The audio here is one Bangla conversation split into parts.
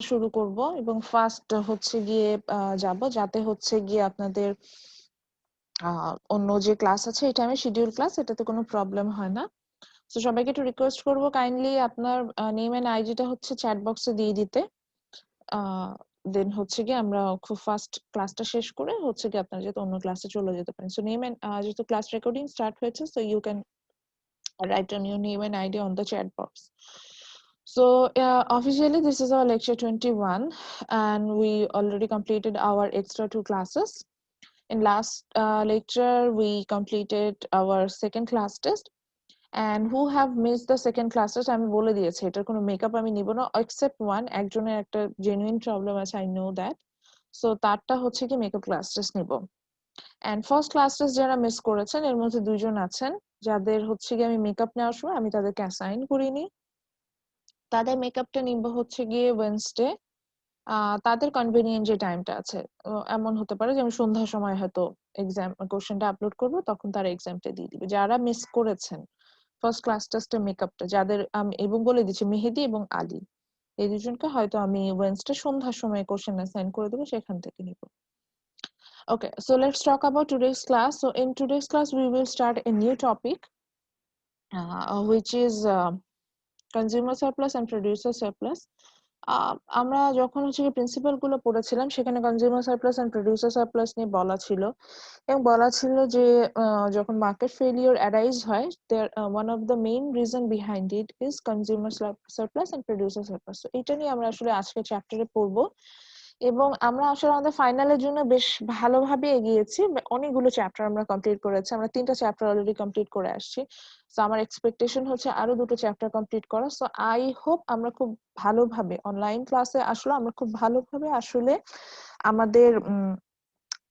শুরু করব এবং ফার্স্ট হচ্ছে গিয়ে যাব যাতে হচ্ছে গিয়ে আপনাদের অন্য যে ক্লাস আছে এটা আমি শিডিউল ক্লাস, এটাতে কোনো প্রবলেম হয় না। তো সবাইকে একটু রিকোয়েস্ট করব কাইন্ডলি আপনার নেম এন্ড আইডিটা হচ্ছে চ্যাট বক্সে দিয়ে দিতে। দেন হচ্ছে গিয়ে আমরা খুব ফাস্ট ক্লাসটা শেষ করে হচ্ছে গিয়ে আপনারা যাতে অন্য ক্লাসে চলে যেতে পারেন। সো নেম এন্ড যেহেতু ক্লাস রেকর্ডিং স্টার্ট হয়েছে, so you can write down your name and ID on the chat box. So officially this is our lecture 21 and we already completed our extra 2 classes. In last lecture we completed our second class test, and who have missed the second class test আমি বলে দিয়েছি এটার কোনো মেকআপ আমি নিব না except one, একজনের একটা genuine problem আছে, I know that. So তারটা হচ্ছে কি মেকআপ ক্লাস টেস্ট নিব। এন্ড ফার্স্ট ক্লাস টেস্ট যারা মিস করেছেন এর মধ্যে দুইজন আছেন যাদের হচ্ছে গিয়ে আমি মেকআপ নেওয়ার সময় আমি তাদেরকে অ্যাসাইন করিনি। তাদের মেকআপটা নিব হচ্ছে গিয়ে ওয়েডনেসডে, তাদের কনভেনিয়েন্ট যে টাইমটা আছে। এমন হতে পারে যে আমি সন্ধ্যার সময় হয়তো এক্সাম কোশ্চেনটা আপলোড করব, তখন তারা এক্সামটা দিয়ে দিবে। যারা মিস করেছেন ফার্স্ট ক্লাস টেস্টের মেকআপটা, যাদের আমি এবং বলে দিচ্ছি মেহেদি এবং আলী, এই দুজনকে হয়তো আমি ওয়েডনেসডে সন্ধ্যার সময় কোশ্চেন অ্যাসাইন করে দেবো, সেখান থেকে নিব। Okay, so let's talk about today's class. So in today's class, we will start a new topic, which is consumer surplus and producer surplus. আমরা যখন হচ্ছে প্রিন্সিপাল গুলো পড়েছিলাম সেখানে consumer surplus and producer surplus নিয়ে বলা ছিল, এবং বলা ছিল যে যখন মার্কেট ফেলিওর অ্যারাইজ হয়, one of the main reason behind it is consumer surplus and producer surplus. তো এটা নিয়ে আমরা আসলে আজকে চ্যাপ্টারে পড়বো, এবং আমরা আসলে আমাদের ফাইনালের জন্য বেশ ভালোভাবে এগিয়েছি। অনেকগুলো চ্যাপ্টার আমরা কমপ্লিট করেছি, আমরা 3টা চ্যাপ্টার অলরেডি কমপ্লিট করে আসছি। সো আমার এক্সপেকটেশন হচ্ছে আরো 2টো চ্যাপ্টার কমপ্লিট করা। সো আই হোপ আমরা খুব ভালোভাবে অনলাইন ক্লাসে আসলে আমরা খুব ভালোভাবে আসলে আমাদের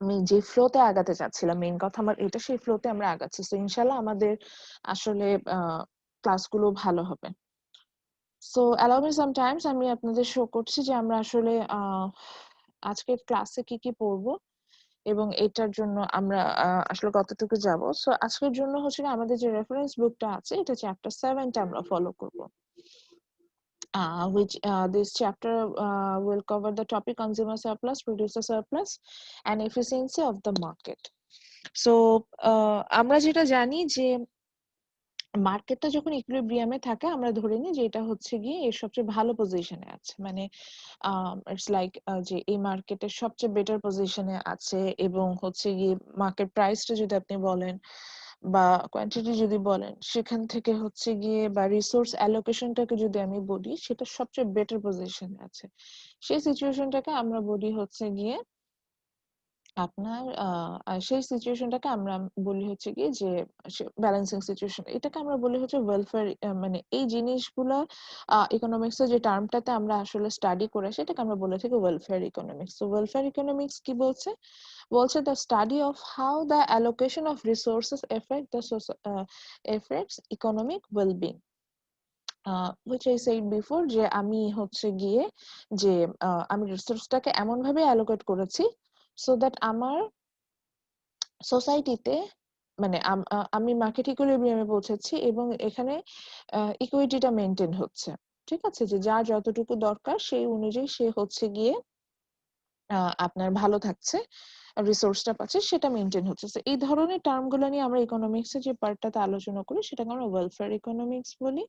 আমি যে ফ্লোতে আগাতে চাচ্ছিলাম, মেইন কথা আমার এটা, সেই ফ্লোতে আমরা আগাচ্ছি। সো ইনশাআল্লাহ আমাদের আসলে ক্লাসগুলো ভালো হবে। সো অ্যালাউ মি সামটাইমস আমি আপনাদের শো করছি যে আমরা আসলে আজকের ক্লাসে কি কি পড়বো এবং এটার জন্য আমরা আসলে কতটুকু যাব। সো আজকের জন্য হচ্ছে আমাদের যে রেফারেন্স বুকটা আছে এটা চ্যাপ্টার 7টা আমরা ফলো করব, which this chapter will cover the topic consumer surplus, producer surplus and efficiency of the market. So আমরা যেটা জানি যে মার্কেটটা যখন ইকুইলিব্রিয়ামে থাকে আমরা ধরে নিই যে এটা হচ্ছে গিয়ে এর সবচেয়ে ভালো পজিশনে আছে, মানে ইটস লাইক যে এই মার্কেটের সবচেয়ে বেটার পজিশনে আছে, এবং হচ্ছে গিয়ে মার্কেট প্রাইসটা যদি আপনি বলেন বা কোয়ান্টিটি যদি বলেন, সেখান থেকে হচ্ছে গিয়ে বা রিসোর্স অ্যালোকেশনটাকে যদি আমি বলি সেটা সবচেয়ে বেটার পজিশনে আছে, সেই সিচুয়েশনটাকে আমরা বলি হচ্ছে গিয়ে আপনার সেই সিচুয়েশনটাকে আমরা বলি হচ্ছে কি যে ব্যালেন্সিং সিচুয়েশন, এটাকে আমরা বলি হচ্ছে ওয়েলফেয়ার। মানে এই জিনিসগুলা ইকোনমিক্স এর যে টার্মটাতে আমরা আসলে স্টাডি করে সেটাকে আমরা বলে থাকি ওয়েলফেয়ার ইকোনমিক্স। তো ওয়েলফেয়ার ইকোনমিক্স কি বলছে, বলছে the study of how the allocation of resources effects economic wellbeing, which I said before যে আমি হচ্ছে গিয়ে যে আমি রিসোর্সটাকে এমন ভাবে অ্যালোকেট করেছি সো দ্যাট আমার সোসাইটিতে, মানে আমি মার্কেট ইকুইলিব্রিয়ামে পৌঁছেছি এবং এখানে ইকুইটিটা মেনটেন হচ্ছে। ঠিক আছে, যে যার যতটুকু দরকার সেই অনুযায়ী সে হচ্ছে গিয়ে আপনার ভালো থাকছে, রিসোর্সটা পাচ্ছে, সেটা মেনটেন হচ্ছে। এই ধরনের টার্মগুলো নিয়ে আমরা ইকোনমিক্সের যে পার্টটাতে আলোচনা করি সেটাকে আমরা ওয়েলফেয়ার ইকোনমিক্স বলি।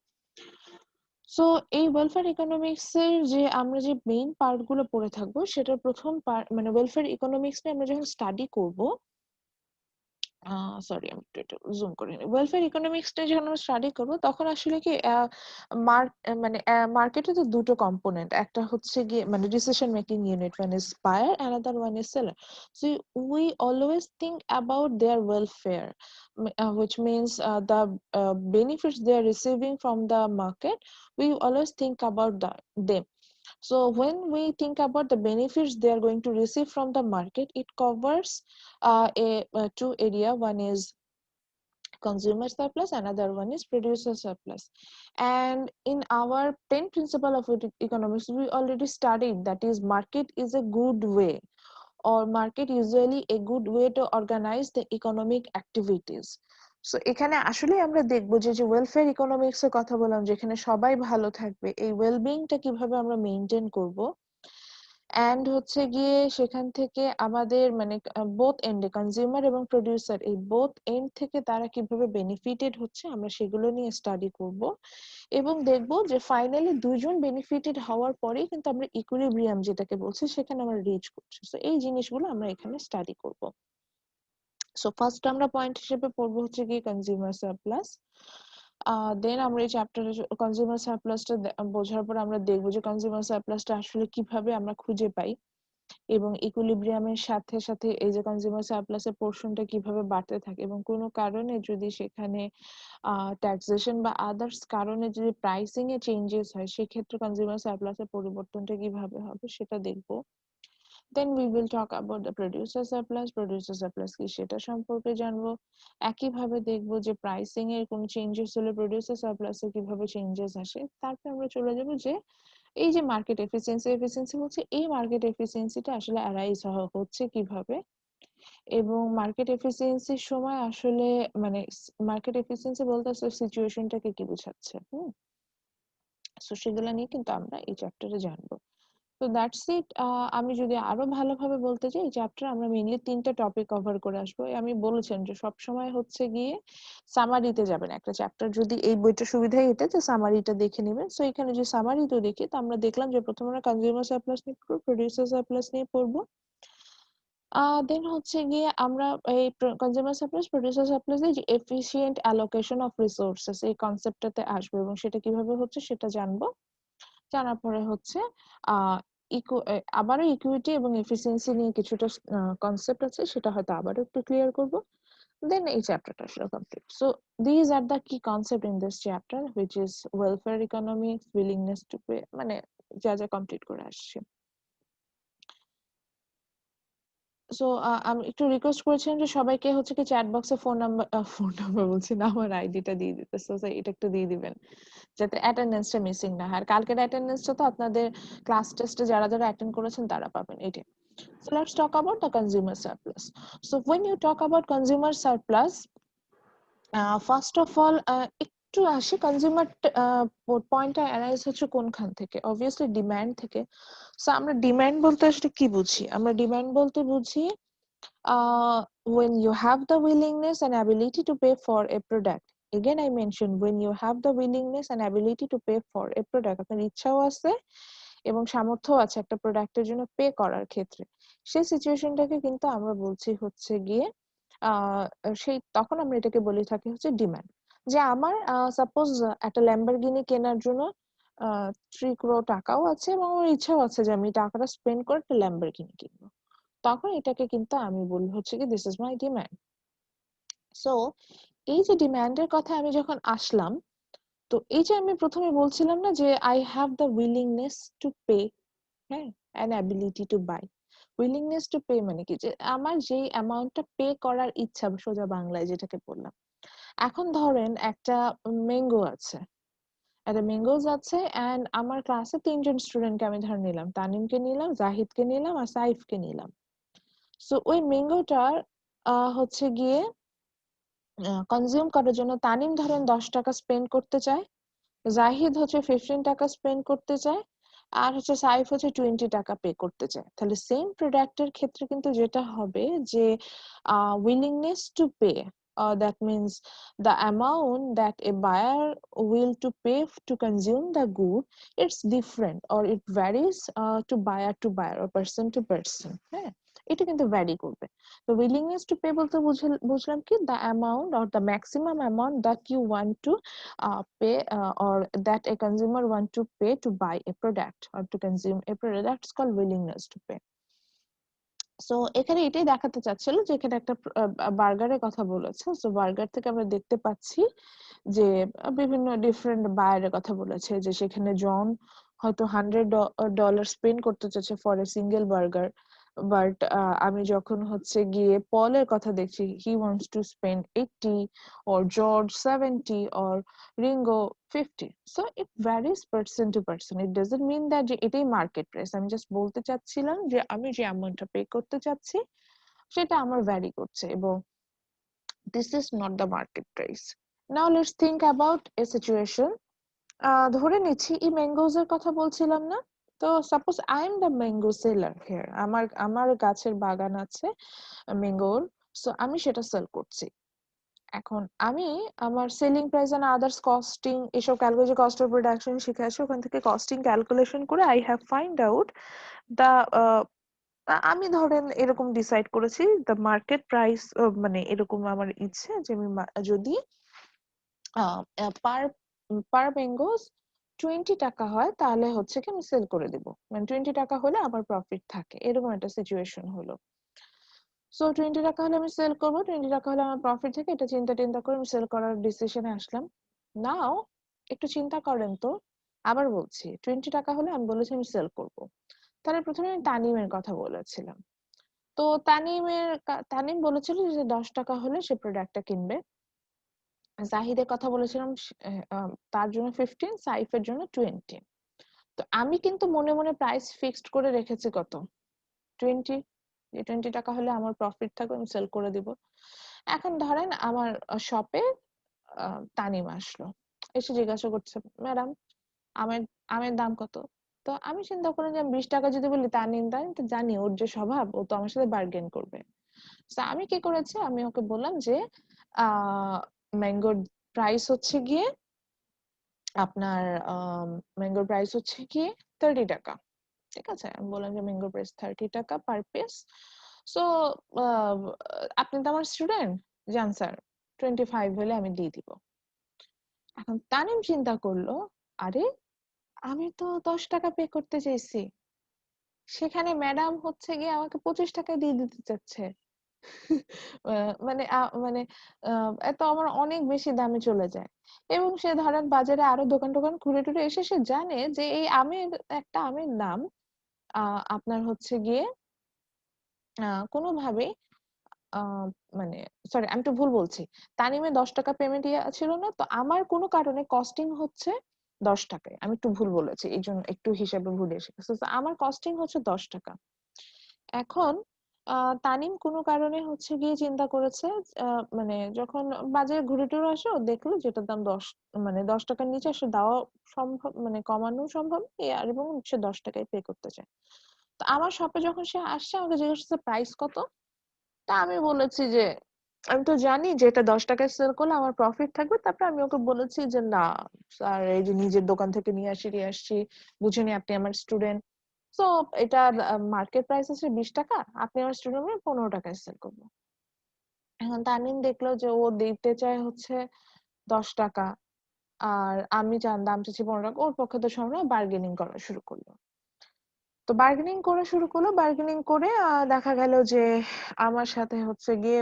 সো এই ওয়েলফেয়ার ইকোনমিক্স এর যে আমরা যে মেইন পার্ট গুলো পড়ে থাকবো, সেটার প্রথম পার্ট মানে ওয়েলফেয়ার ইকোনমিক্স নিয়ে আমরা যখন স্টাডি করব, সরি আমি একটু জুম করে নিই, ওয়েলফেয়ার ইকোনমিক্সটা যখন আমরা স্টাডি করবো তখন আসলে কি মানে মার্কেটে তো দুটো কম্পোনেন্ট, একটা হচ্ছে গিয়ে মানে decision making unit, one is buyer another one is seller. So we always think about their welfare, which means the benefits they are receiving from the market, we always think about them. So when we think about the benefits they are going to receive from the market, it covers two area. One is consumer surplus, another one is producer surplus. And in our 10 principle of economics we already studied that is market is a good way, or market usually a good way to organize the economic activities. So এখানে আসলে আমরা দেখবো যে যে ওয়েলফেয়ার ইকোনমিক্স এর কথা বললাম, যেখানে সবাই ভালো থাকবে, এই ওয়েলবিংটা কিভাবে আমরা মেইনটেইন করব, অ্যান্ড হচ্ছে গিয়ে সেখান থেকে আমাদের মানে বোথ এন্ডে কনজিউমার এবং প্রোডিউসার এই বোথ এন্ড থেকে তারা কিভাবে বেনিফিটেড হচ্ছে আমরা সেগুলো নিয়ে স্টাডি করব এবং দেখব যে ফাইনালি দুইজন বেনিফিটেড হওয়ার পরেই কিন্তু আমরা ইকুইলিব্রিয়াম যেটাকে বলছি সেখানে আমরা রিচ করছি। সো এই জিনিসগুলো আমরা এখানে স্টাডি করব। সো ফার্স্ট আমরা পয়েন্ট হিসেবে পড়বো হচ্ছে কি কনজিউমার সারপ্লাস। দেন আমরা এই চ্যাপ্টারে কনজিউমার সারপ্লাসটা বোঝার পর আমরা দেখবো যে কনজিউমার সারপ্লাসটা আসলে কিভাবে আমরা খুঁজে পাই এবং ইকুইলিব্রিয়ামের সাথে সাথে এই যে কনজিউমার সারপ্লাসের পোর্শনটা কিভাবে বাড়তে থাকে এবং কোনো কারণে যদি সেখানে ট্যাক্সেশন বা আদার্স কারণে যদি প্রাইসিং এ চেঞ্জেস হয় সেক্ষেত্রে কনজিউমার সারপ্লাসের পরিবর্তনটা কিভাবে হবে সেটা দেখবো। Then we will talk about the producer surplus কি সেটা সম্পর্কে জানবো। একইভাবে দেখবো যে প্রাইসিং এর কোনো চেঞ্জেস হলে প্রোডিউসার সারপ্লাসে কিভাবে চেঞ্জেস আসে। তারপর আমরা চলে যাব যে এই যে মার্কেট এফিসিয়েন্সি বলছে এই মার্কেট এফিসিয়েন্সিটা আসলে অ্যারাইজ হচ্ছে কিভাবে এবং মার্কেট এফিসিয়েন্সির সময় আসলে মানে মার্কেট এফিসিয়েন্সি বলতে সিচুয়েশনটাকে কি বোঝাচ্ছে। সো সেগুলো নিয়ে কিন্তু আমরা এই চ্যাপ্টারে জানবো। তো দ্যাটস ইট। আমি যদি আরো ভালোভাবে বলতে চাই এই চ্যাপ্টার আমরা মেইনলি 3টা টপিক কভার করে আসবো। আমি বলেছেন যে সব সময় হচ্ছে গিয়ে সামারিতে যাবেন। একটা চ্যাপ্টার যদি এই বইটার সুবিধাই এটা যে সামারিটা দেখে নেবেন। সো এখানে যে সামারি তো দেখি তো আমরা দেখলাম যে প্রথমে আমরা কনজিউমার সারপ্লাস নিয়ে পড়বো, প্রোডিউসার সারপ্লাস নিয়ে পড়বো। দেন হচ্ছে গিয়ে আমরা এই কনজিউমার সারপ্লাস প্রোডিউসার সারপ্লাস যে এফিশিয়েন্ট অ্যালোকেশন অফ রিসোর্সেস এই কনসেপ্টটাতে আসবে এবং সেটা কিভাবে হচ্ছে সেটা জানবো। জানার পরে হচ্ছে আবারও ইকুইটি এবং এফিসিয়েন্সি নিয়ে কিছুটা কনসেপ্ট আছে সেটা হয়তো আবারও একটু ক্লিয়ার করব। দেন এই চ্যাপ্টারটা আসলে complete. So these are the key concept in this chapter which is welfare economics, willingness to pay, মানে যা যা কমপ্লিট করে আসছে। সো আমি একটু রিকোয়েস্ট করেছিলাম যে সবাইকে হচ্ছে কি চ্যাট বক্সে ফোন নাম্বার বলছি না, আমার আইডিটা দিয়ে দিতে। সো এটা একটু দিয়ে দিবেন যাতে অ্যাটেন্ডেন্সটা মিসিং না হয়। আর কালকের অ্যাটেন্ডেন্সটা তো আপনাদের ক্লাস টেস্টে যারা যারা অ্যাটেন্ড করেছেন তারা পাবেন এটাই। So let's talk about the consumer surplus. So when you talk about consumer surplus, first of all, একটু আসি কনজিউমার পয়েন্টটা অ্যারাইজ হচ্ছে কোনখান থেকে? অবভিয়াসলি ডিমান্ড থেকে। সো আমরা ডিমান্ড বলতে আসলে কি বুঝি? আমরা ডিমান্ড বলতে বুঝি when you have the willingness and ability to pay for a product. Again I mentioned when you have the willingness and ability to pay for a product, আপনার ইচ্ছাও আছে এবং সামর্থ্য আছে একটা প্রোডাক্টের জন্য পে করার ক্ষেত্রে, সেই সিচুয়েশনটাকে কিন্তু আমরা বলছি হচ্ছে গিয়ে সেই তখন আমরা এটাকে বলে থাকি হচ্ছে ডিমান্ড। যে আমার সাপোজ একটা ল্যাম্বরগিনি কেনার জন্য 3 crore টাকাও আছে এবং আমার ইচ্ছাও আছে যে আমি টাকাটা স্পেন্ড করে একটা ল্যাম্বরগিনি কিনবো, তখন এটাকে কিন্তু আমি বলবো হচ্ছে কি this is my demand. So এই যে ডিমান্ডের কথা আমি যখন আসলাম, তো এই যে আমি প্রথমে বলছিলাম না যে I have the willingness to pay, হ্যাঁ, and ability to buy. Willingness to pay মানে কি যে আমার যেই অ্যামাউন্টটা পে করার ইচ্ছা, সোজা বাংলায় যেটাকে বললাম। এখন ধরেন একটা ম্যাঙ্গো আছে, একটা ম্যাঙ্গোজ আছে এন্ড আমার ক্লাসে 3জন স্টুডেন্টকে আমি ধরে নিলাম, তানিমকে নিলাম, জাহিদকে নিলাম আর সাইফকে নিলাম। সো ওই ম্যাঙ্গোটার হচ্ছে গিয়ে কনজিউম করার জন্য তানিম ধরেন 10 টাকা স্পেন্ড করতে চায়, জাহিদ হচ্ছে 15 টাকা স্পেন্ড করতে চায়, আর হচ্ছে সাইফ হচ্ছে 20 টাকা পে করতে চায়। তাহলে সেম প্রোডাক্টের ক্ষেত্রে কিন্তু যেটা হবে যে willingness to pay, that means the amount that a buyer will to pay to consume the good, it's different or it varies to buyer or person to person, হ্যাঁ, এটা কিন্তু ভ্যারি করবে। তো উইলিংনেস টু পে বলতে বুঝলাম কি the amount or the maximum amount that you want to pay or that a consumer want to pay to buy a product or to consume a product, that's called willingness to pay. So এখানে এটাই দেখাতে চাচ্ছিল যে এখানে একটা বার্গারের কথা বলেছে। সো বার্গার থেকে আমরা দেখতে পাচ্ছি যে বিভিন্ন ডিফারেন্ট বায়ারের কথা বলেছে যে সেখানে জন হয়তো $100 স্পেন্ড করতে চাচ্ছে for a single burger, but আমি যখন হচ্ছে গিয়ে পলের কথা দেখছি he wants to spend 80 or George 70 or Ringo 50. So it varies person to person, it doesn't mean that যে এটাই মার্কেট প্রাইস। আমি জাস্ট বলতে চাচ্ছিলাম যে আমি যে অ্যামাউন্টটা পে করতে চাচ্ছি সেটা আমার ভ্যারি করছে এবং this is not the market price. Now let's think about a situation. ধরে নিচ্ছি এই ম্যাঙ্গোজ এর কথা বলছিলাম না, তো suppose I am the mango seller here, আমার গাছের বাগান আছে ম্যাঙ্গোর, সো আমি সেটা সেল করছি। এখন আমি আমার selling price and others costing এসব ক্যালকুলেশন, কস্ট অফ প্রোডাকশন শিখে আসি, ওখান থেকে কস্টিং ক্যালকুলেশন করে I have find out the, আমি ধরেন এরকম ডিসাইড করেছি দ্য মার্কেট প্রাইস, মানে এরকম আমার ইচ্ছে যে আমি যদি পার পার ম্যাঙ্গোস 20 টাকা হয় তাহলে হচ্ছে কি আমি সেল করে দিব, মানে 20 টাকা হলে আমার প্রফিট থাকে, এরকম একটা সিচুয়েশন হলো। সো 20 টাকা হলে আমি সেল করবো, 20 টাকা হলে আমার প্রফিট থাকে, এটা চিন্তা টিন্তা করে আমি সেল করার ডিসিশনে আসলাম। নাও একটু চিন্তা করেন তো, আবার বলছি 20 টাকা হলে আমি বলেছি আমি সেল করব, তাহলে প্রথমে আমি তানিমের কথা বলেছিলাম। তো তানিম বলেছিল যে 10 টাকা হলে সে প্রোডাক্টটা কিনবে। জাহিদের কথা বলেছিলাম তার জন্য 15, সাইফের জন্য 20। তো আমি কিন্তু মনে মনে প্রাইস ফিক্সড করে রেখেছি কত, 20। 20 টাকা হলে আমার প্রফিট থাকবে, আমি সেল করে দিব। এখন ধরেন আমার শপে তানিম আসলো, এসে জিজ্ঞাসা করছে ম্যাডাম আমের আমের দাম কত। তো আমি চিন্তা করলাম যে আমি 20 টাকা যদি বলি, তানিম তো জানি ওর যে স্বভাব, ও তো আমার সাথে বার্গেন করবে। তো আমি কি করেছি, আমি ওকে বললাম যে ম্যাঙ্গোর প্রাইস হচ্ছে গিয়ে আপনার ম্যাঙ্গোর প্রাইস হচ্ছে গিয়ে 30 টাকা। ঠিক আছে, আমি বললাম যে ম্যাঙ্গো প্রাইস 30 টাকা পার পিস। সো আপনি তো আমার স্টুডেন্ট, জান স্যার 25 হলে আমি দিয়ে দিব। এখন তানিম চিন্তা করলো, আরে আমি তো 10 টাকা পে করতে চাইছি, সেখানে ম্যাডাম হচ্ছে গিয়ে আমাকে 25 টাকা দিয়ে দিতে চাচ্ছে। মানে মানে এত আমার অনেক বেশি দামে চলে যায়। এবং সে ধরেন বাজারে আরো দোকান টোকান ঘুরে টুরে এসে সে জানে যে এই একটা আমের দাম আপনার হচ্ছে গিয়ে কোনোভাবেই মানে সরি আমি একটু ভুল বলছি, তানিমের 10 টাকা পেমেন্ট ছিল না, তো আমার কোনো কারণে কস্টিং হচ্ছে 10 টাকায়, আমি একটু ভুল বলেছি, এই জন্য একটু হিসাবে ভুল এসে গেছে। So, আমার কস্টিং হচ্ছে 10 টাকা। এখন তানিম কোনো কারণে হচ্ছে গিয়ে চিন্তা করেছে, মানে যখন বাজারে ঘুরে টুরে আসে ও দেখলো যেটার দাম 10, মানে 10 টাকার নিচে সে দেওয়া সম্ভব, মানে কমানো সম্ভব আর এবং সে 10 টাকায় পে করতে চায়। তো আমার শপে যখন সে আসছে আমাকে জিজ্ঞেস করছে প্রাইস কত। তা আমি বলেছি যে আমি তো জানি যে এটা 10 টাকায় সেল করলে আমার প্রফিট থাকবে। তারপর আমি ওকে বলেছি যে না স্যার, এই যে নিজের দোকান থেকে নিয়ে আসছি, বুঝেনি আপনি আমার স্টুডেন্ট, সো এটা মার্কেট প্রাইস আছে 20 টাকা, আপনি আমার স্টুডেন্ট 15 টাকায় সেল করবো। এখন তানিম দেখলো যে ও দিতে চায় হচ্ছে 10 টাকা, আর আমি দাম চাচ্ছি 15 টাকা, ওর পক্ষে তো সম্ভব, বার্গেনিং করা শুরু করলো। তো বার্গেনিং করা শুরু করলো, বার্গেনিং করে দেখা গেল যে আমার সাথে হচ্ছে গিয়ে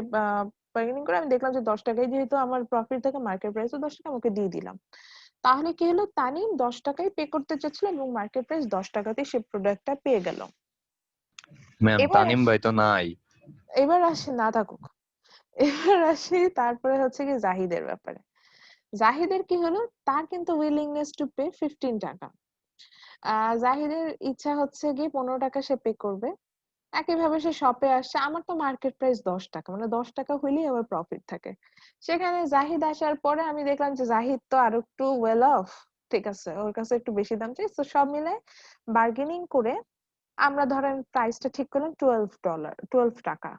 বার্গেনিং করে আমি দেখলাম যে 10 টাকায় যেহেতু আমার প্রফিট থাকে, মার্কেট প্রাইসও 10 টাকা, আমাকে দিয়ে দিলাম। তাহলে কি হলো, তানিম 10 টাকায় পে করতে চাচ্ছিল এবং মার্কেট প্রাইস 10 টাকাতে সে প্রোডাক্টটা পেয়ে গেল। ম্যাম এবার তানিম ভাই তো নাই। এবার আসি, না থাকুক, এবার আসি তারপরে হচ্ছে কি জাহিদের ব্যাপারে। জাহিদের কি হলো, তার কিন্তু উইলিংনেস টু পে 15 টাকা। জাহিদের ইচ্ছা হচ্ছে গিয়ে 15 টাকা সে পে করবে। একইভাবে সে শপে আসছে, আমার তো মার্কেট প্রাইস 10 টাকা, মানে 10 টাকা হইলেই আমার প্রফিট থাকে। সেখানে জাহিদ আসার পরে আমি দেখলাম যে জাহিদ তো আরো একটু ওয়েল অফ, ঠিক আছে, ওর কাছে একটু বেশি দাম চাই। তো সব মিলে বার্গেনিং করে আমরা ধরেন প্রাইসটা ঠিক করলাম $12, 12 টাকা।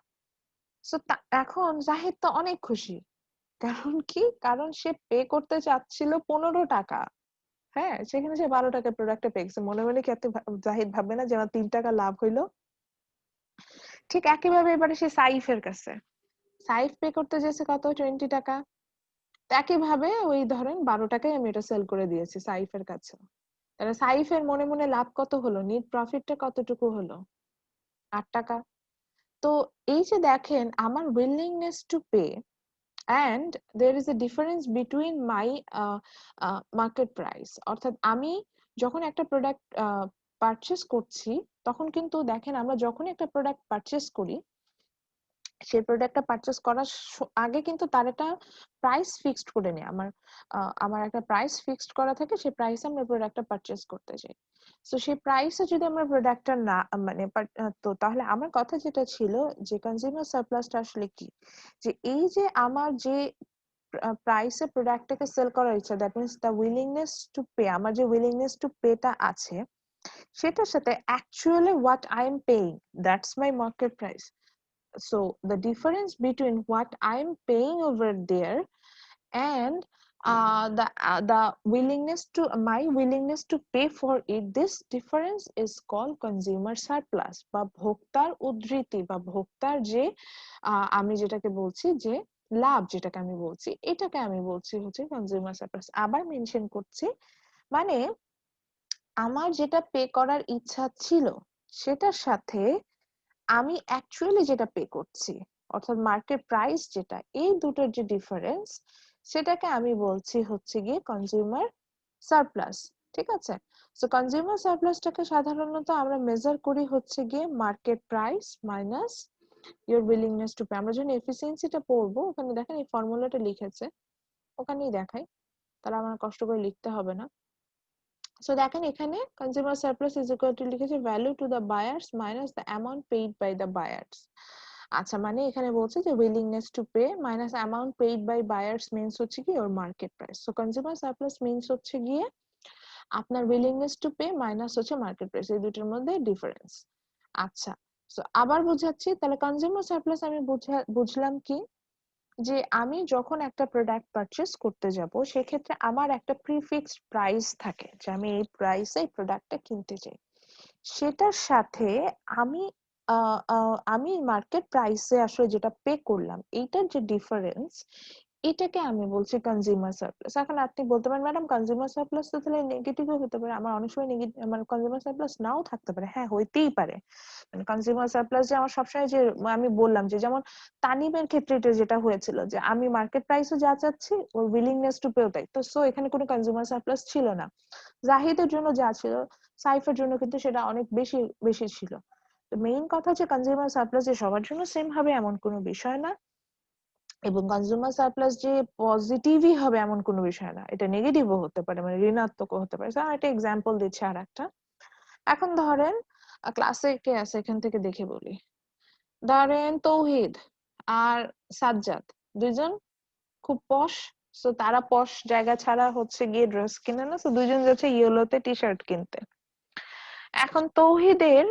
সো এখন জাহিদ তো অনেক খুশি, কারণ কি, কারণ সে পে করতে চাচ্ছিল 15 টাকা। হ্যাঁ, সেখানে সে 12 টাকায় প্রোডাক্টটা পেয়ে গেছে। মনে মনে কি এত জাহিদ ভাববে না যে আমার 3 টাকা লাভ হইলো। ঠিক একইভাবে এবারে সে সাইফের কাছে, সাইফ পে করতে চেয়েছে কত, 20 টাকা। একইভাবে ওই ধরেন 12 টাকায় আমি এটা সেল করে দিয়েছি সাইফের কাছে। তাহলে সাইফের মনে মনে লাভ কত হলো, নিট প্রফিটটা কতটুকু হলো, 8 টাকা। তো এই যে দেখেন আমার willingness to pay and there is a difference between my market price, অর্থাৎ আমি যখন একটা প্রোডাক্ট পারচেস করছি, তখন কিন্তু দেখেন আমরা যখন একটা প্রোডাক্ট পারচেস করি, সেই প্রোডাক্টটা পারচেস করার আগে কিন্তু তার একটা প্রাইস ফিক্সড করে নেই, আমার একটা প্রাইস ফিক্সড করা থাকে, সেই প্রাইসে আমরা প্রোডাক্টটা পারচেস করতে যাই। তো সেই প্রাইসে যদি আমরা প্রোডাক্টটা না মানে তো তাহলে আমার কথা যেটা ছিল যে কনজিউমার সারপ্লাসটা আসলে কি, যে এই যে আমার যে প্রাইসে প্রোডাক্টটাকে সেল করার ইচ্ছা, that means the willingness to pay, আমার যে উইলিংনেস টু পেটা আছে, সেটার সাথে actually what I am paying, that's my market price. So the difference between what I am paying over there and the willingness to my willingness to pay for it, this difference is called consumer surplus বা ভোক্তার উদ্ধৃতি বা ভোক্তার যে আমি যেটাকে বলছি যে লাভ, যেটাকে আমি বলছি, এটাকে আমি বলছি হচ্ছে কনজিউমার সারপ্লাস। আবার মেনশন করছি, মানে আমার যেটা পে করার ইচ্ছা ছিল সেটার সাথে আমি অ্যাকচুয়ালি যেটা পে করছি, অর্থাৎ মার্কেট প্রাইস যেটা, এই দুটোর যে ডিফারেন্স, সেটাকে আমি বলছি হচ্ছে গিয়ে কনজিউমার সারপ্লাস। ঠিক আছে? সো কনজিউমার সারপ্লাসটাকে সাধারণত আমরা মেজার করি হচ্ছে গিয়ে market price minus your willingness to pay. আমরা যখন এফিসিয়েন্সিটা পড়বো ওখানে দেখেন এই ফর্মুলাটা লিখেছে, ওখানেই দেখাই, তাহলে আমার কষ্ট করে লিখতে হবে না। সো দেখেন এখানে consumer surplus is equal to লিখেছে value to the buyers minus the amount paid by the buyers. আচ্ছা, মানে এখানে বলছে যে willingness to pay minus amount paid by buyers means হচ্ছে কি ওর market price. So consumer surplus means হচ্ছে গিয়ে আপনার উইলিংনেস টু পে মাইনাস হচ্ছে মার্কেট প্রাইস, এই দুটোর মধ্যে ডিফারেন্স। আচ্ছা, সো আবার বুঝাচ্ছি, তাহলে কনজিউমার সারপ্লাস আমি বুঝলাম কি, যে আমি যখন একটা প্রোডাক্ট পারচেজ করতে যাব সেক্ষেত্রে আমার একটা প্রিফিক্সড প্রাইস থাকে যে আমি এই প্রাইসে এই প্রোডাক্টটা কিনতে চাই, সেটার সাথে আমি আমি মার্কেট প্রাইসে আসলে যেটা পে করলাম এইটার যে ডিফারেন্স, এটাকে আমি বলছি কনজিউমার সারপ্লাস। এখন আপনি বলতে পারেন ম্যাডাম কনজিউমার সারপ্লাস তো তাহলে নেগেটিভও হতে পারে, আমার অনেক সময় নেগেটিভ মানে কনজিউমার সারপ্লাস নাও থাকতে পারে। হ্যাঁ, হইতেই পারে। মানে কনজিউমার সারপ্লাস যে আমার সবসময় যে আমি বললাম যে যেমন তানিমের ক্ষেত্রে এটা যেটা হয়েছিল যে আমি মার্কেট প্রাইসও যা চাচ্ছি ওর উইলিংনেস টু পেও তাই, তো সো এখানে কোনো কনজিউমার সারপ্লাস ছিল না। জাহিদের জন্য যা ছিল সাইফের জন্য কিন্তু সেটা অনেক বেশি বেশি ছিল। তো মেইন কথা হচ্ছে কনজিউমার সারপ্লাস যে সবার জন্য সেম হবে এমন কোনো বিষয় না, এবং কনজিউমার সারপ্লাস যে পজিটিভই হবে এমন কোনো বিষয় না, এটা নেগেটিভও হতে পারে, মানে ঋণাত্মকও হতে পারে। আমি একটা এক্সাম্পল দিচ্ছি আর একটা। এখন ধরেন ক্লাসে কে আছে এখান থেকে দেখে বলি, ধরেন তৌহিদ আর সাজ্জাদ, দুইজন খুব পশ। সো তারা পশ জায়গা ছাড়া হচ্ছে গিয়ে ড্রেস কিনে না, সো দুইজন যাচ্ছে ইয়েলোতে টি শার্ট কিনতে। এখন তৌহিদের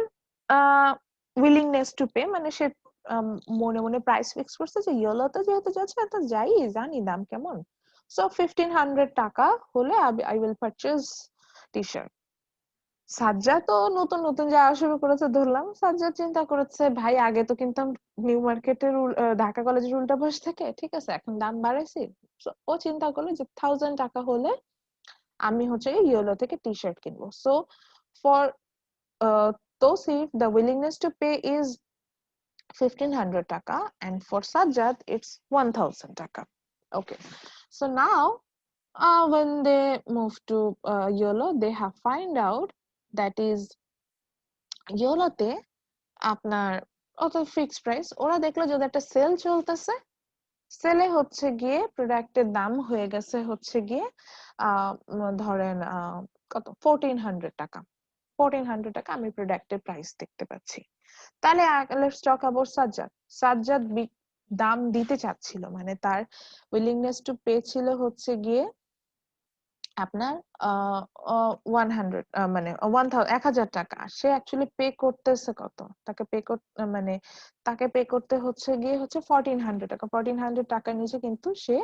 উইলিংনেস টু পে, মানে সে মনে মনে প্রাইস ফিক্স করছে যে ইয়েলোতে যেহেতু যাচ্ছে তো যাই, জানি দাম কেমন, সো 1500 টাকা হলে I will purchase T shirt. Sajjad তো নতুন নতুন যাওয়া শুরু করেছে ধরলাম, সাজ্জাদ চিন্তা করেছে ভাই আগে তো কিনতাম নিউ মার্কেটের ঢাকা কলেজের উল্টা পাশ থেকে, ঠিক আছে এখন দাম বাড়াইছি। So, ও চিন্তা করলো যে 1000 টাকা হলে আমি হচ্ছে ইয়েলো থেকে টি শার্ট কিনবো। So for Tosif the willingness to pay is 1500 টাকা and for Sajjad it's 1000 টাকা. Okay, so now when they move to YOLO they have find out that is ইয়েলোতে আপনার অত ফিক্সড প্রাইস, ওরা দেখলো যদি একটা সেল চলতেছে, সেলে হচ্ছে গিয়ে প্রোডাক্টের দাম হয়ে গেছে হচ্ছে গিয়ে ধরেন কত 1400 টাকা। 1400 টাকা আমি প্রোডাক্টের প্রাইস দেখতে পাচ্ছি। তাহলে let's talk about Sajjad. Sajjad দাম দিতে চাচ্ছিল, মানে তার উইলিংনেস টু পে ছিল হচ্ছে গিয়ে আপনার 100 মানে 1000 টাকা। সে অ্যাকচুয়ালি পে করতেছে কত, তাকে পে করতে মানে তাকে পে করতে হচ্ছে গিয়ে হচ্ছে 1400 টাকা। 1400 টাকার নিচে কিন্তু সে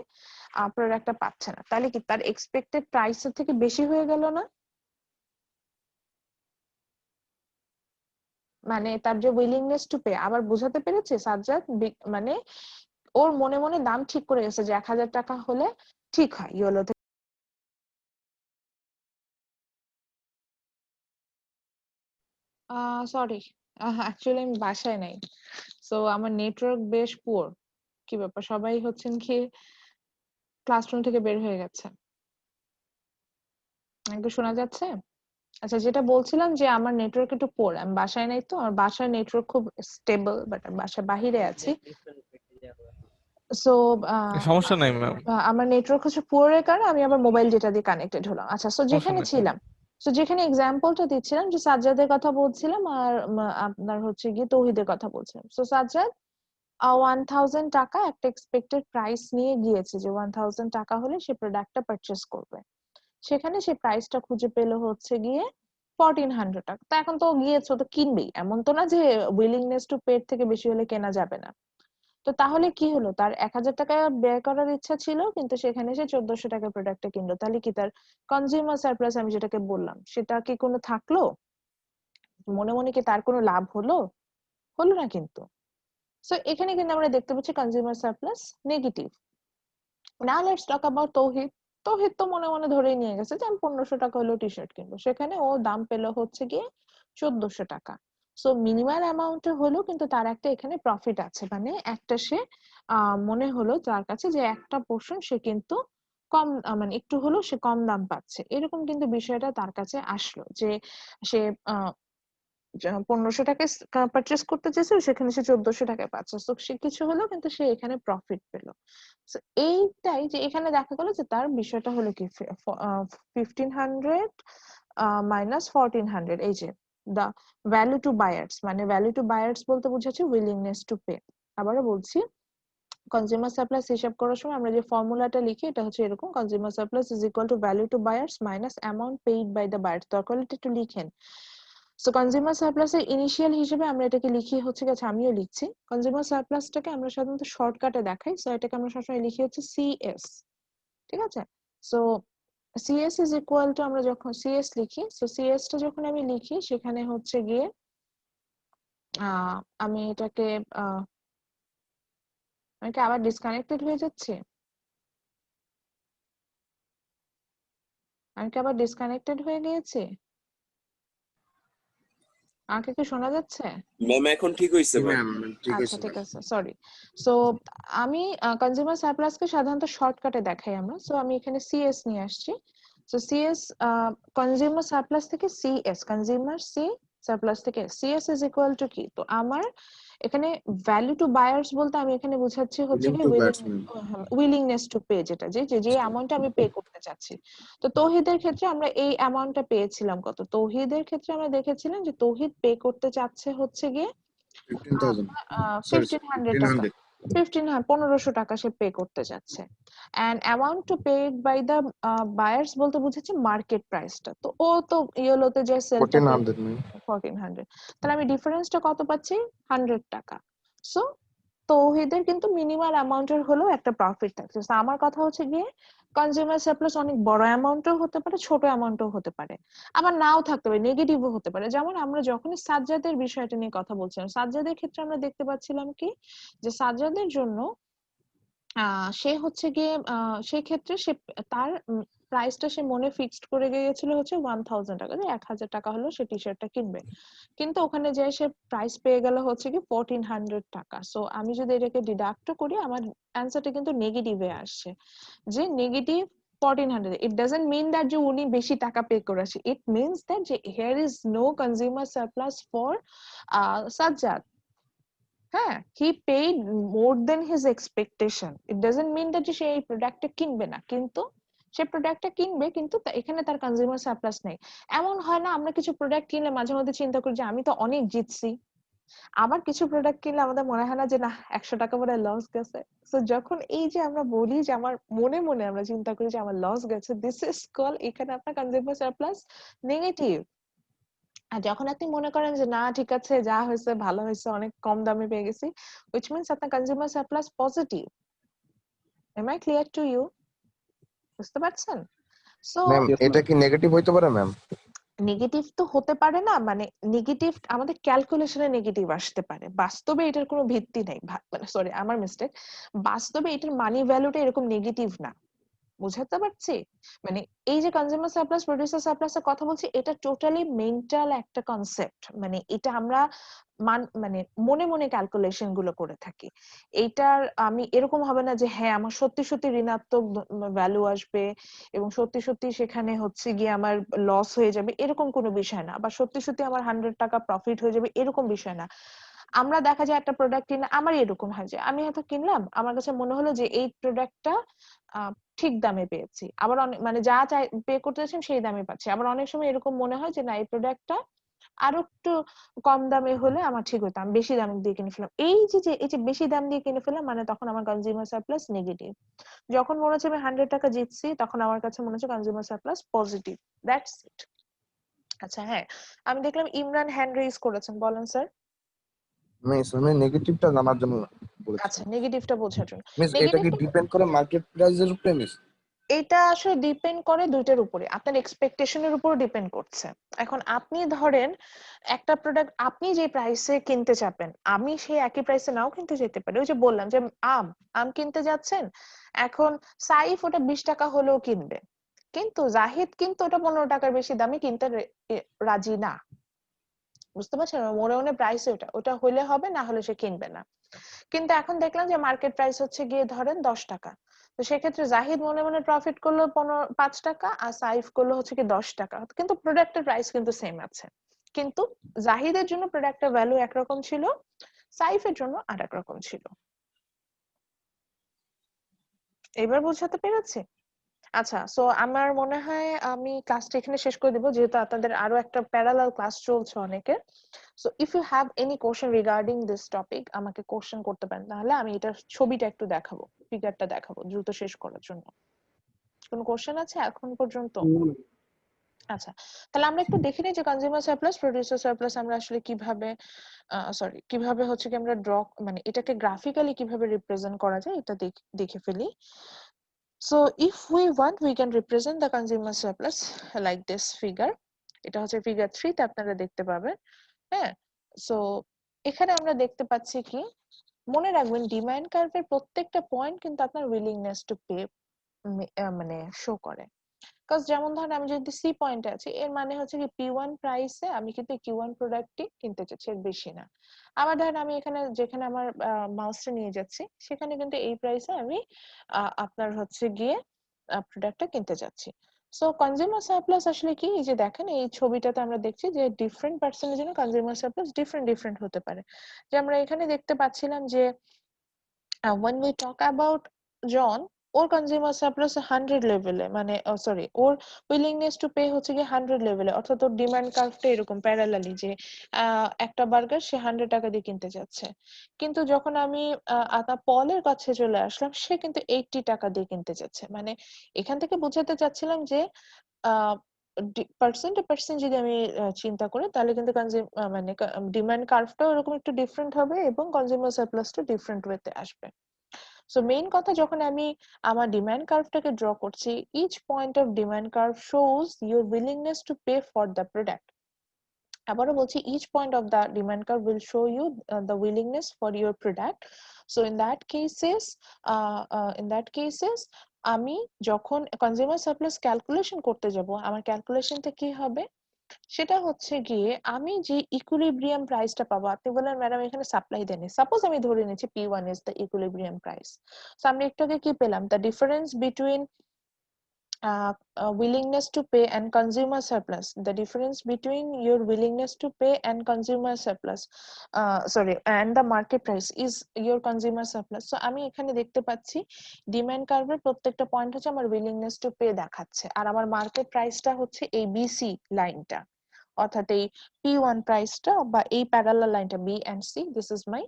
প্রোডাক্টটা পাচ্ছে না, তাহলে কি তার এক্সপেক্টেড প্রাইসের থেকে বেশি হয়ে গেল না? মানে তার যে উইলিংনেস টু পে, আবার বোঝাতে পেরেছে সাজ্জাদ, মানে ওর মনে মনে দাম ঠিক করে গেছে যে 1000 টাকা হলে ঠিক হয় ইয়েলো থেকে। সরি, অ্যাকচুয়ালি আমি বাসায় নাই, সো আমার নেটওয়ার্ক বেশ পুয়ার। কি ব্যাপার, সবাই হচ্ছেন কি ক্লাসরুম থেকে বের হয়ে গেছে? একটু শোনা যাচ্ছে? আচ্ছা, যেটা বলছিলাম যে আমার নেটওয়ার্ক একটু পুয়ার, আমি বাসায় নাই, তো আমার বাসার নেটওয়ার্ক খুব স্টেবল, বাট আমি বাসার বাহিরে আছি। সো সমস্যা নাই ম্যাম। আমার নেটওয়ার্ক হচ্ছে পুয়ারের কারণে আমি আবার মোবাইল ডেটা দিয়ে কানেক্টেড হলাম। আচ্ছা, সো সমস্যা যেখানে নাই। ছিলাম, সো যেখানে এক্সাম্পলটা দিচ্ছিলাম যে সাজ্জাদের কথা বলছিলাম আর আপনার হচ্ছে গিয়ে তৌহিদের কথা বলছিলাম। সো সাজ্জাদ 1000 টাকা একটা এক্সপেক্টেড প্রাইস নিয়ে গিয়েছে যে 1000 টাকা হলে সে প্রোডাক্টটা পারচেস করবে। সেখানে সে প্রাইসটা খুঁজে পেল হচ্ছে গিয়ে 1400 টাকা। তো এখন তো গিয়েছো তো কিনবেই, এমন তো না যে উইলিংনেস টু পে থেকে বেশি হলে কেনা যাবে না। তো তাহলে কি হলো, তার 1000 টাকা ব্যয় করার ইচ্ছা ছিল কিন্তু সেখানে সে 1400 টাকার প্রোডাক্টটা কিনলো, তাহলে কি তার কনজিউমার সারপ্লাস আমি যেটাকে বললাম সেটা কি কোনো থাকলো? মনে মনে কি তার কোনো লাভ হলো? হলো না কিন্তু। সো এখানে কিন্তু আমরা দেখতে পাচ্ছি consumer surplus negative. Now let's talk about Touhid. Touhid তো মনে মনে ধরেই নিয়ে গেছে যে আমি 1500 টাকা হলেও টি শার্ট কিনবো, সেখানে ও দাম পেলো হচ্ছে গিয়ে 1400 টাকা। সো মিনিমাম অ্যামাউন্টে হলো কিন্তু তার একটা এখানে প্রফিট আছে, মানে একটা সে মনে হলো তার কাছে যে একটা পোর্শন সে কিন্তু কম মানে একটু হলেও সে কম দাম পাচ্ছে, এরকম কিন্তু বিষয়টা তার কাছে আসলো যে সে 1500 টাকায় পারচেস করতে চেয়েছিল, সেখানে সে 1400 টাকায় পাচ্ছে। তো সে কিছু হলো কিন্তু সে এখানে প্রফিট পেলো। So, এইটাই যে এখানে দেখা গেল যে তার বিষয়টা হলো কি 1500 মাইনাস 1400, এই যে দা ভ্যালু টু বায়ার্স, মানে ভ্যালু টু বায়ার্স বলতে বোঝাচ্ছে উইলিংনেস টু পে। আবারও বলছি, কনজিউমার সারপ্লাস হিসাব করার সময় আমরা যে ফর্মুলাটা লিখি এটা হচ্ছে এরকম: consumer surplus is equal to value to buyers minus amount paid by the buyers. দরকার হলে একটু লিখেন। সো কনজিউমার সারপ্লাসের ইনিশিয়াল হিসেবে আমরা এটাকে লিখি হচ্ছে গেছে, আমিও লিখছি, কনজিউমার সারপ্লাসটাকে আমরা সাধারণত শর্টকাটে দেখাই, সো এটাকে আমরা সবসময় লিখি হচ্ছে সিএস। ঠিক আছে? So CS is equal two, আমরা যখন সিএস লিখি, সো সিএস টা যখন আমি লিখি সেখানে হচ্ছে গিয়ে আমি এটাকে আমি কি আবার ডিসকানেক্টেড হয়ে যাচ্ছি? আমি কি আবার ডিসকানেক্টেড হয়ে গিয়েছি? আমাকে কি শোনা যাচ্ছে? ম্যাম এখন ঠিক হইছে ম্যাম। ম্যাম ঠিক আচ্ছা, আছে ঠিক আছে, সরি। সো আমি কনজিউমার সারপ্লাসকে সাধারণত শর্টকাটে দেখাই আমরা, সো আমি এখানে সিএস নিয়ে আসছি। সো সিএস কনজিউমার সারপ্লাস থেকে সিএস, কনজিউমার সি সারপ্লাস থেকে সিএস ইজ ইকুয়াল টু কি, তো আমার এখানে ভ্যালু টু বায়ার্স বলতে আমি এখানে বোঝাচ্ছি হচ্ছে উইলিং কি to buyers ma'am. Willingness to pay, যেটা যে অ্যামাউন্টটা আমি পে করতে চাচ্ছি। তো তৌহিদের ক্ষেত্রে আমরা এই অ্যামাউন্টটা পেয়েছিলাম কত, তৌহিদের ক্ষেত্রে আমরা দেখেছিলাম যে তৌহিদ পে করতে চাচ্ছে হচ্ছে গিয়ে 15,000 সরি 1500 টাকা, 1500 1500 টাকা সে পে করতে যাচ্ছে। And amount to paid by the buyers বলতে বুঝেছি মার্কেট প্রাইসটা, তো ও তো ইয়েলোতে যে সেলটা 1400 ম্যাম। 1400, তাহলে আমি ডিফারেন্সটা কত পাচ্ছি? 100 টাকা। সো তৌহিদের কিন্তু মিনিমাম অ্যামাউন্টের হলেও একটা প্রফিট থাকছে। So, আমার কথা হচ্ছে গিয়ে কনজিউমার সারপ্লাস অনেক বড় অ্যামাউন্টও হতে পারে, ছোট অ্যামাউন্টও হতে পারে, আবার নাও থাকতে পারে, নেগেটিভও হতে পারে। যেমন আমরা যখনই সাজ্জাদের বিষয়টা নিয়ে কথা বলছিলাম, সাজ্জাদের ক্ষেত্রে আমরা দেখতে পাচ্ছিলাম কি যে সাজ্জাদের জন্য সে হচ্ছে গিয়ে সেক্ষেত্রে সে তার প্রাইসটা সে মনে ফিক্সড করে গিয়েছিল হচ্ছে 1000 টাকা, যে 1000 টাকা হলো সে টি শার্টটা কিনবে, কিন্তু ওখানে যে সে প্রাইস পেয়ে গেল হচ্ছে কি 1400 টাকা। সো আমি যদি এটাকে ডিডাক্ট করি আমার অ্যান্সারটা কিন্তু নেগেটিভে আসছে, যে negative 1400। It doesn't mean that যে উনি বেশি টাকা পে করেছে, ইট মিনস দ্যাট যে here is no consumer surplus for Sajjad. হ্যাঁ, he paid more than his expectation. It doesn't mean that সে এই প্রোডাক্টটা কিনবে না, কিন্তু সে প্রোডাক্টটা কিনবে, কিন্তু এখানে তার কনজিউমার সারপ্লাস নেই। এমন হয় না আমরা কিছু প্রোডাক্ট কিনলে মাঝে মধ্যে চিন্তা করি যে আমি তো অনেক জিতছি, আবার কিছু প্রোডাক্ট কিনলে আমাদের মনে হয় না যে না 100 টাকা করে লস গেছে। তো যখন এই যে আমরা বলি যে আমার মনে মনে আমরা চিন্তা করি যে আমার লস গেছে, দিস ইজ কল এখানে আপনার কনজিউমার সারপ্লাস নেগেটিভ। আর যখন আপনি মনে করেন যে না ঠিক আছে, যা হয়েছে ভালো হয়েছে, অনেক কম দামে পেয়ে গেছি, which means আপনার consumer surplus positive. am I clear to you? বুঝতে পারছেন? সো ম্যাম এটা কি নেগেটিভ হইতে পারে ম্যাম? নেগেটিভ তো হতে পারে না, মানে নেগেটিভ আমাদের ক্যালকুলেশনে নেগেটিভ আসতে পারে, বাস্তবে এটার কোনো ভিত্তি নেই। মানে সরি, আমার মিস্টেক, বাস্তবে এটার মানি ভ্যালুটা এরকম নেগেটিভ না। বুঝাতে পারছি? মানে এই যে কনজিউমার সারপ্লাস প্রোডিউসার সারপ্লাসের কথা বলছি, এটা টোটালি মেন্টাল একটা কনসেপ্ট, মানে এটা আমরা মানে মনে মনে ক্যালকুলেশন গুলো করে থাকি। এইটার আমি এরকম হবে না যে হ্যাঁ আমার সত্যি সত্যি ঋণাত্মক ভ্যালু আসবে এবং সত্যি সত্যি সেখানে হচ্ছে গিয়ে আমার লস হয়ে যাবে, এরকম কোনো বিষয় না, বা সত্যি সত্যি আমার 100 টাকা প্রফিট হয়ে যাবে, এরকম বিষয় না। আমরা দেখা যায় একটা প্রোডাক্ট কিনে আমার এরকম হয় যে আমি হয়তো কিনলাম, আমার কাছে মনে হলো যে এই প্রোডাক্টটা ঠিক দামে পেয়েছি, আবার মানে যা চাই পে করতে চাইছিলাম সেই দামে পাচ্ছি, আবার অনেক সময় এরকম মনে হয় যে না এই প্রোডাক্টটা আরো একটু কম দামে হলে আমার ঠিক হতো, আমি বেশি দাম দিয়ে কিনে ফেললাম। এই যে বেশি দাম দিয়ে কিনে ফেললাম, মানে তখন আমার কনজিউমার সারপ্লাস নেগেটিভ। যখন মনে হচ্ছে আমি 100 টাকা জিতছি, তখন আমার কাছে মনে হচ্ছে consumer surplus positive. That's it. আচ্ছা হ্যাঁ, আমি দেখলাম ইমরান হ্যান্ড রেজ করেছেন, বলেন স্যার। মিস আমি নেগেটিভটা জানার জন্য আচ্ছা, বলেছিলাম। নেগেটিভটা বোঝার জন্য। মিস এটা কি নেগেটিভটা ডিপেন্ড করে মার্কেট প্রাইসের উপরে মিস? এটা আসলে ডিপেন্ড করে দুইটার উপরে, আপনার এক্সপেকটেশনের উপর ডিপেন্ড করছে। এখন আপনি ধরেন একটা প্রোডাক্ট আপনি যে প্রাইসে কিনতে চাবেন, আমি সেই একই প্রাইসে নাও কিনতে যেতে পারি। ওই যে বললাম যে আম আম কিনতে যাচ্ছেন, এখন সাইফ ওটা 20 টাকা হলেও কিনবে, কিন্তু জাহিদ কিন্তু ওটা 15 টাকার বেশি দামে কিনতে রাজি না। বুঝতে পারছেন, মনে মনে প্রাইস ওটা ওটা হলে হবে, না হলে সে কিনবে না। কিন্তু এখন দেখলাম যে মার্কেট প্রাইস হচ্ছে গিয়ে ধরেন 10 টাকা, তো সেক্ষেত্রে জাহিদ মনে মনে প্রফিট করলো 5 টাকা, আর সাইফ করলো হচ্ছে কি 10 টাকা, কিন্তু প্রোডাক্টের প্রাইস কিন্তু সেম আছে। কিন্তু জাহিদের জন্য প্রোডাক্টের ভ্যালু একরকম ছিল, সাইফের জন্য আরেক রকম ছিল। এবার বোঝাতে পেরেছি? আচ্ছা, সো আমার মনে হয় আমি ক্লাসটা এখানে শেষ করে দিব, যেহেতু আপনাদের আরো একটা প্যারালাল ক্লাস চলছে অনেকের। So if you have any question regarding this topic, আমাকে কোশ্চেন করতে পারেন, তাহলে আমি এটার ছবিটা একটু দেখাবো, ফিগারটা দেখাবো দ্রুত শেষ করার জন্য। কোনো কোশ্চেন আছে এখন পর্যন্ত? আচ্ছা, তাহলে আমরা একটু দেখে নিই যে কনজিউমার সারপ্লাস, প্রোডিউসার সারপ্লাস আমরা আসলে কিভাবে কিভাবে হচ্ছে কি আমরা ড্র, মানে এটাকে গ্রাফিক্যালি কিভাবে রিপ্রেজেন্ট করা যায়, এটা দেখে ফেলি। So if we want, we can represent the consumer surplus like this figure. এটা হচ্ছে ফিগার 3 তে আপনারা দেখতে পাবেন। হ্যাঁ, সো এখানে আমরা দেখতে পাচ্ছি কি, মনে রাখবেন ডিমান্ড কার্ভের প্রত্যেকটা পয়েন্ট কিন্তু আপনার উইলিংনেস টু পে মানে শো করে। কজ যেমন ধরেন আমি যদি সি পয়েন্টে আছি, এর মানে হচ্ছে কি P1 প্রাইসে আমি কিন্তু Q1 প্রোডাক্টটি কিনতে চাচ্ছি, এর বেশি না। আবার ধরেন আমি এখানে যেখানে আমার মাউসটা নিয়ে যাচ্ছি, সেখানে কিন্তু এই প্রাইসে আমি আপনার হচ্ছে গিয়ে প্রোডাক্টটা কিনতে যাচ্ছি। সো কনজিউমার সারপ্লাস আসলে কি, এই যে দেখেন এই ছবিটাতে আমরা দেখছি যে ডিফারেন্ট পার্সনের জন্য কনজিউমার সারপ্লাস ডিফারেন্ট ডিফারেন্ট হতে পারে। যে আমরা এখানে দেখতে পাচ্ছিলাম যে when we talk about John, ওর কনজিউমার সারপ্লাস 100 লেভেলে, মানে সরি ওর উইলিংনেস টু পে হচ্ছে কি 100 লেভেলে, অর্থাৎ ওর ডিমান্ড কার্ভটা এরকম প্যারালালি যে একটা বার্গার সে 100 টাকা দিয়ে কিনতে যাচ্ছে। কিন্তু যখন আমি পলের কাছে চলে আসলাম, সে কিন্তু 80 টাকা দিয়ে কিনতে যাচ্ছে। মানে এখান থেকে বোঝাতে চাচ্ছিলাম যে পার্সন টু পার্সন যদি আমি চিন্তা করি, তাহলে কিন্তু মানে ডিমান্ড কার্ভটাও এরকম একটু ডিফারেন্ট হবে, এবং কনজিউমার সারপ্লাসটা ডিফারেন্ট ওয়েতে আসবে। সো মেইন কথা, যখন আমি আমার ডিমান্ড কার্ভটাকে ড্র করছি, each point of demand curve shows your willingness to pay for the product. আবারও বলছি, each point of the demand curve will show you the willingness for your product. So in that cases আমি যখন কনজিউমার সারপ্লাস ক্যালকুলেশন করতে যাব, আমার ক্যালকুলেশনটা কি হবে, সেটা হচ্ছে গিয়ে আমি যে ইকুইলিব্রিয়াম প্রাইসটা পাবো। আপনি বলেন ম্যাডাম এখানে সাপ্লাই দেয়নি, সাপোজ আমি ধরে নিচ্ছি P1 is the equilibrium price. So আমরা একটু আগে কি পেলাম, the difference between willingness to pay and consumer surplus, the difference between your willingness to pay and consumer surplus, sorry, and the market price is your consumer surplus. So আমি এখানে দেখতে পাচ্ছি ডিমান্ড কার্ভের প্রত্যেকটা পয়েন্ট হচ্ছে আমার willingness to pay দেখাচ্ছে, আর আমার মার্কেট প্রাইসটা হচ্ছে এই BC লাইনটা, অর্থাৎ এই P1 প্রাইসটা বা এই প্যারালাল লাইনটা B and C, this is my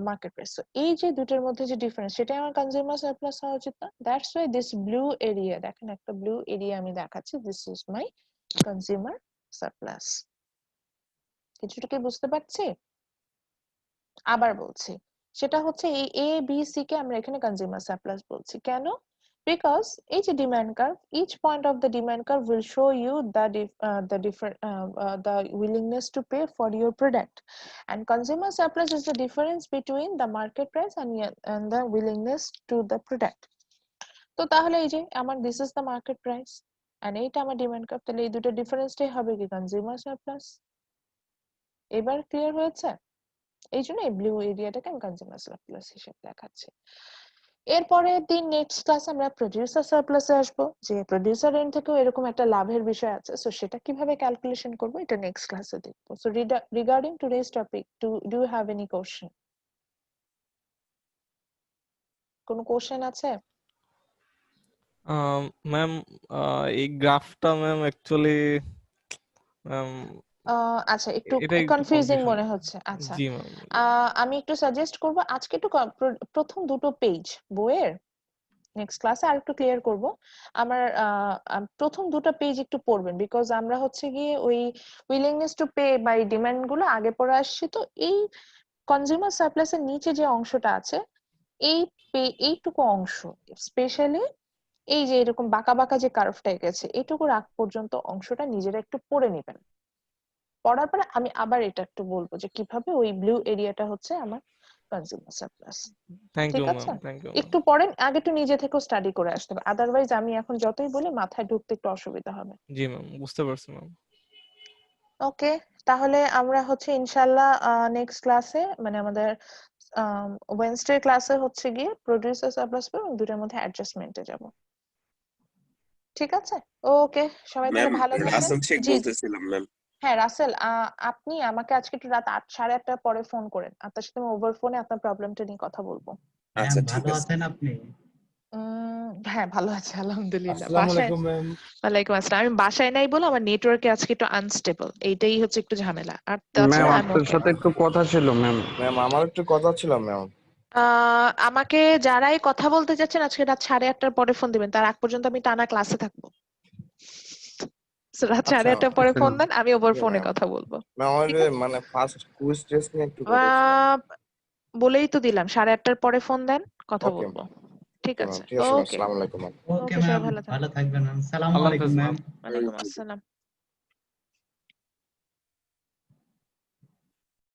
market price. এই যে দুটোর মধ্যে যে ডিফারেন্স, সেটাই আমার কনজিউমার সারপ্লাস হওয়া উচিত না? That's why this blue area, দেখেন একটা ব্লু এরিয়া আমি দেখাচ্ছি, this is my consumer surplus. কিছুটা কি বুঝতে পারছি? আবার বলছি, সেটা হচ্ছে এই এ বি সি কে আমরা এখানে কনজিউমার সারপ্লাস বলছি। কেন? বিকজ এই যে demand curve, each point of the demand curve will show you the willingness to pay for your product, and consumer surplus is the difference between the market price and the willingness to the product. তো তাহলে এই যে আমার this is the market price and এইটা আমার ডিমান্ড কার্ভ, তাহলে এই দুটো ডিফারেন্সটাই হবে কি কনজিউমার সারপ্লাস। এবার ক্লিয়ার হয়েছে? এই জন্য এই ব্লু এরিয়াটাকে আমি কনজিউমার সারপ্লাস হিসেবে দেখাচ্ছি। এরপরে দিন নেক্সট ক্লাসে আমরা প্রোডিউসার সারপ্লাসে আসবো, যে প্রোডিউসার এন্ড থেকেও এরকম একটা লাভের বিষয় আছে, সো সেটা কিভাবে ক্যালকুলেশন করব এটা নেক্সট ক্লাসে দেখবো। So regarding today's topic, do you have any question? কোনো কোশ্চেন আছে? ম্যাম এই গ্রাফটা ম্যাম অ্যাকচুয়ালি আচ্ছা, একটু এটাই একটু কনফিউজিং কনফিউশন। মনে হচ্ছে। আচ্ছা, জি ম্যাম। আমি একটু সাজেস্ট করব আজকে একটু প্রথম দুটো পেজ বইয়ের নেক্সট ক্লাসে আর একটু ক্লিয়ার করব। আমার প্রথম দুটো পেজ একটু পড়বেন, বিকজ আমরা হচ্ছে গিয়ে ওই willingness to pay by demand গুলো আগে পড়ে আসছি। তো এই কনজিউমার সারপ্লাস এর নিচে যে অংশটা আছে, এইটুকু অংশ স্পেশালি এই যে এরকম বাঁকা বাঁকা যে কার্ভটা গেছে এইটুকুর আগ পর্যন্ত অংশটা নিজেরা একটু পড়ে নেবেন। পড়ার পরে আমি আবার এটা একটু বলবো যে কিভাবে ওই ব্লু এরিয়াটা হচ্ছে আমার কনজিউমার সারপ্লাস। থ্যাংক ঠিক ইউ আছে, ম্যাম, থ্যাংক ইউ একটু পড়েন, আগে একটু নিজে থেকেও স্টাডি করে আসতে হবে, আদারওয়াইজ আমি এখন যতই বলি মাথায় ঢুকতে একটু অসুবিধা হবে। জি ম্যাম, বুঝতে পারছি ম্যাম। ওকে, তাহলে আমরা হচ্ছে ইনশাল্লাহ নেক্সট ক্লাসে মানে আমাদের ওয়েডনেসডে ক্লাসে হচ্ছে গিয়ে প্রোডিউসার সারপ্লাস এবং দুটোর মধ্যে অ্যাডজাস্টমেন্টে যাব। ঠিক আছে, ওকে সবাই তাহলে ম্যাম ভালো থাকবেন। রাসেল শেখ জি জি, বলতেছিলাম ম্যাম। হ্যাঁ রাসেল, আপনি আমাকে আজকে একটু রাত 8, 8:30 পরে ফোন করেন, আপনার সাথে আমি ওভার ফোনে আপনার প্রবলেমটা নিয়ে কথা বলবো। আচ্ছা ঠিক ভালো আছে। আছেন আপনি? হ্যাঁ ভালো আছে আলহামদুলিল্লাহ। আসসালামু বাসায়, আলাইকুম ম্যাম। ওয়ালাইকুম আসসালাম। আমি বাসায় নাই বলে আমার নেটওয়ার্কে আজকে একটু আনস্টেবল, এইটাই হচ্ছে একটু ঝামেলা। আর ম্যাম তাছাড়া আমি আপনার সাথে একটু কথা ছিল ম্যাম। ম্যাম আমার একটু কথা ছিল ম্যাম। আমাকে যারাই কথা বলতে যাচ্ছেন আজকে রাত 8:30 পরে ফোন দিবেন, তার আগ পর্যন্ত আমি টানা ক্লাসে থাকবো। So, রাত আচ্ছা 8:30 পরে আচ্ছা ফোন দেন, আমি ওভার ওকে ফোনে ম্যাম। কথা বলবো। ম্যাম আমার ঠিক যে আছে, মানে ফার্স্ট কুইজ টেস্ট নিয়ে একটু কথা ছিল। বলেই তো দিলাম 8:30 পরে ফোন দেন, কথা ওকে বলবো। ঠিক ম্যাম, আছে, ঠিক আছে ম্যাম। ওকে আসসালামু আলাইকুম ম্যাম। ওকে সবাই ম্যাম, ভালো থাকবেন। ভালো থাকবেন। আসসালামু আল্লাহ আলাইকুম হাফেজ ম্যাম। ম্যাম। ওয়ালাইকুম আসসালাম।